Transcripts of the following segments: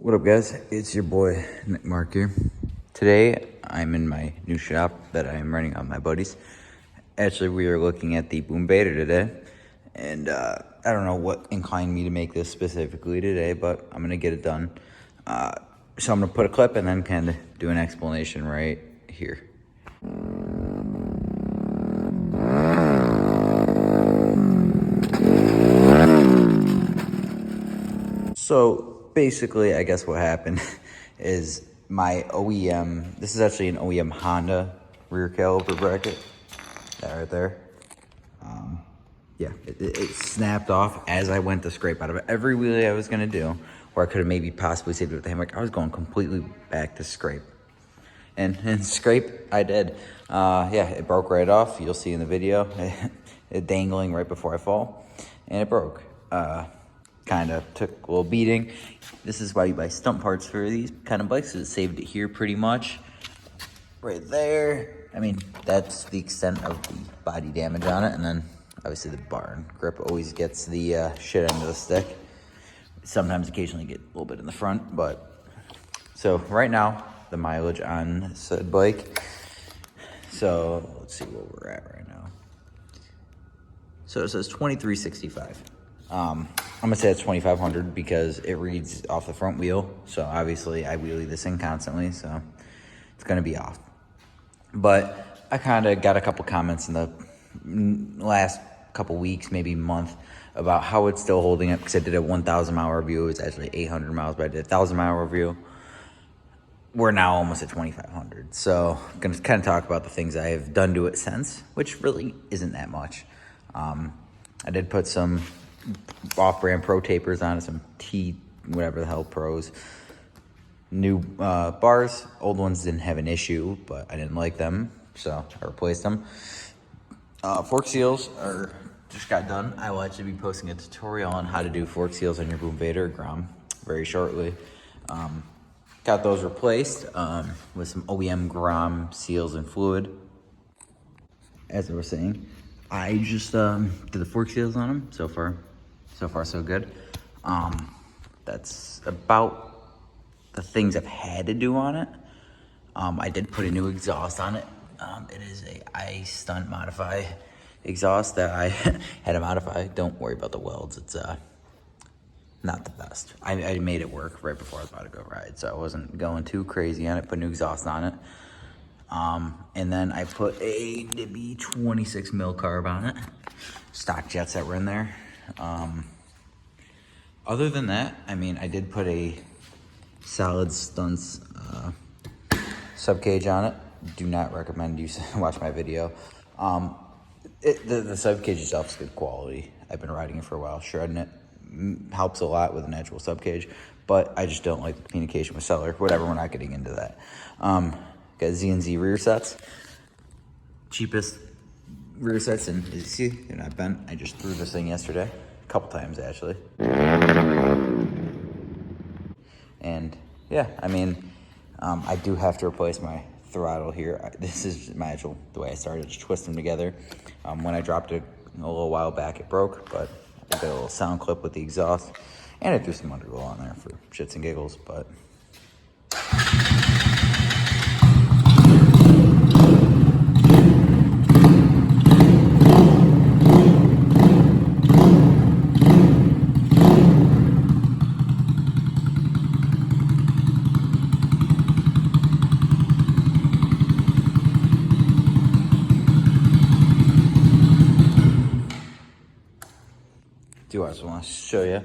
What up, guys? It's your boy Nick Mark here. Today I'm in my new shop that I'm renting out my buddies. Actually, we are looking at the Boom Beta today, and I don't know what inclined me to make this specifically today, but I'm gonna get it done. So I'm gonna put a clip and then kind of do an explanation right here. So basically, I guess what happened is my OEM, this is actually an OEM Honda rear caliper bracket, that right there. Yeah, it snapped off as I went to scrape out of it. Every wheelie I was gonna do, or I could have maybe possibly saved it with the hammer, I was going completely back to scrape. And scrape, I did. Yeah, it broke right off. You'll see in the video, it dangling right before I fall, and it broke. Kind of took a little beating. This is why you buy stump parts for these kind of bikes, because it saved it here pretty much. Right there. I mean, that's the extent of the body damage on it. And then obviously the barn grip always gets the shit end of the stick. Sometimes occasionally get a little bit in the front, but so right now the mileage on said bike. So let's see where we're at right now. So it says 2365. I'm gonna say it's 2500 because it reads off the front wheel. So obviously I wheelie this in constantly, so it's gonna be off. But I kind of got a couple comments in the last couple weeks, maybe month, about how it's still holding up, because I did a 1,000 mile review. It was actually 800 miles, but I did a 1,000 mile review. We're now almost at 2,500. So I'm gonna kind of talk about the things I have done to it since, which really isn't that much. I did put some off-brand pro tapers on it, some whatever the hell pros. New bars. Old ones didn't have an issue, but I didn't like them, so I replaced them. Fork seals just got done. I will actually be posting a tutorial on how to do fork seals on your Boom Beta or Grom very shortly. Got those replaced with some OEM Grom seals and fluid. As I was saying, I just did the fork seals on them. So far so good. That's about the things I've had to do on it. I did put a new exhaust on it. It is a iStunt Modify exhaust that I had to modify. Don't worry about the welds. It's not the best. I made it work right before I was about to go ride, so I wasn't going too crazy on it. Put a new exhaust on it. And then I put a Nibby 26 mil carb on it. Stock jets that were in there. Other than that, I mean, I did put a Solid Stunts subcage on it. Do not recommend you watch my video. The subcage itself is good quality. I've been riding it for a while. Shredding it helps a lot with an actual subcage, but I just don't like the communication with seller. Whatever, we're not getting into that. Got Z&Z rear sets. Cheapest rear sets, and as you see, they're not bent. I just threw this thing yesterday. A couple times, actually. And yeah, I mean, I do have to replace my throttle here. This is my actual, the way I started, just twist them together. When I dropped it a little while back, it broke, but I got a little sound clip with the exhaust, and I threw some underglow on there for shits and giggles, but I just want to show you.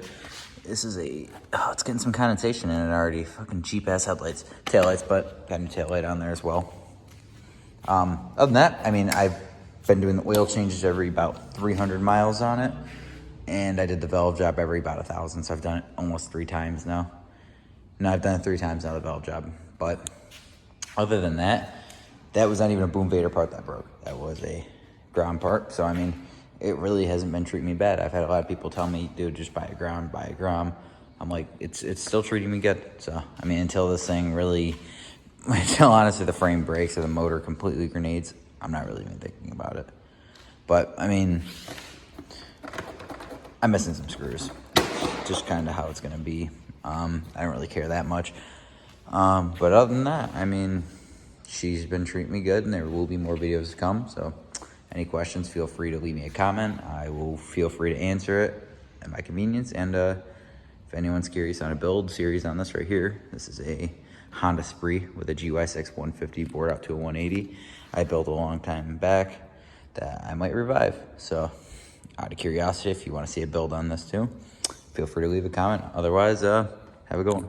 This is it's getting some condensation in it already. Fucking cheap ass headlights, taillights, but got a new taillight on there as well. Other than that, I mean, I've been doing the oil changes every about 300 miles on it, and I did the valve job every about 1,000. So I've done it almost 3 times now. No, I've done it 3 times now, the valve job. But other than that, that was not even a Boom Beta part that broke. That was a ground part. So I mean, it really hasn't been treating me bad. I've had a lot of people tell me, dude, just buy a Grom. I'm like, it's still treating me good. So, I mean, until this thing really, until honestly the frame breaks or the motor completely grenades, I'm not really even thinking about it. But, I mean, I'm missing some screws. Just kind of how it's going to be. I don't really care that much. But other than that, I mean, she's been treating me good, and there will be more videos to come. So any questions, feel free to leave me a comment. I will feel free to answer it at my convenience. And if anyone's curious on a build series on this right here, this is a Honda Spree with a GY6 150 bored out to a 180. I built a long time back that I might revive. So out of curiosity, if you want to see a build on this too, feel free to leave a comment. Otherwise, have a good one.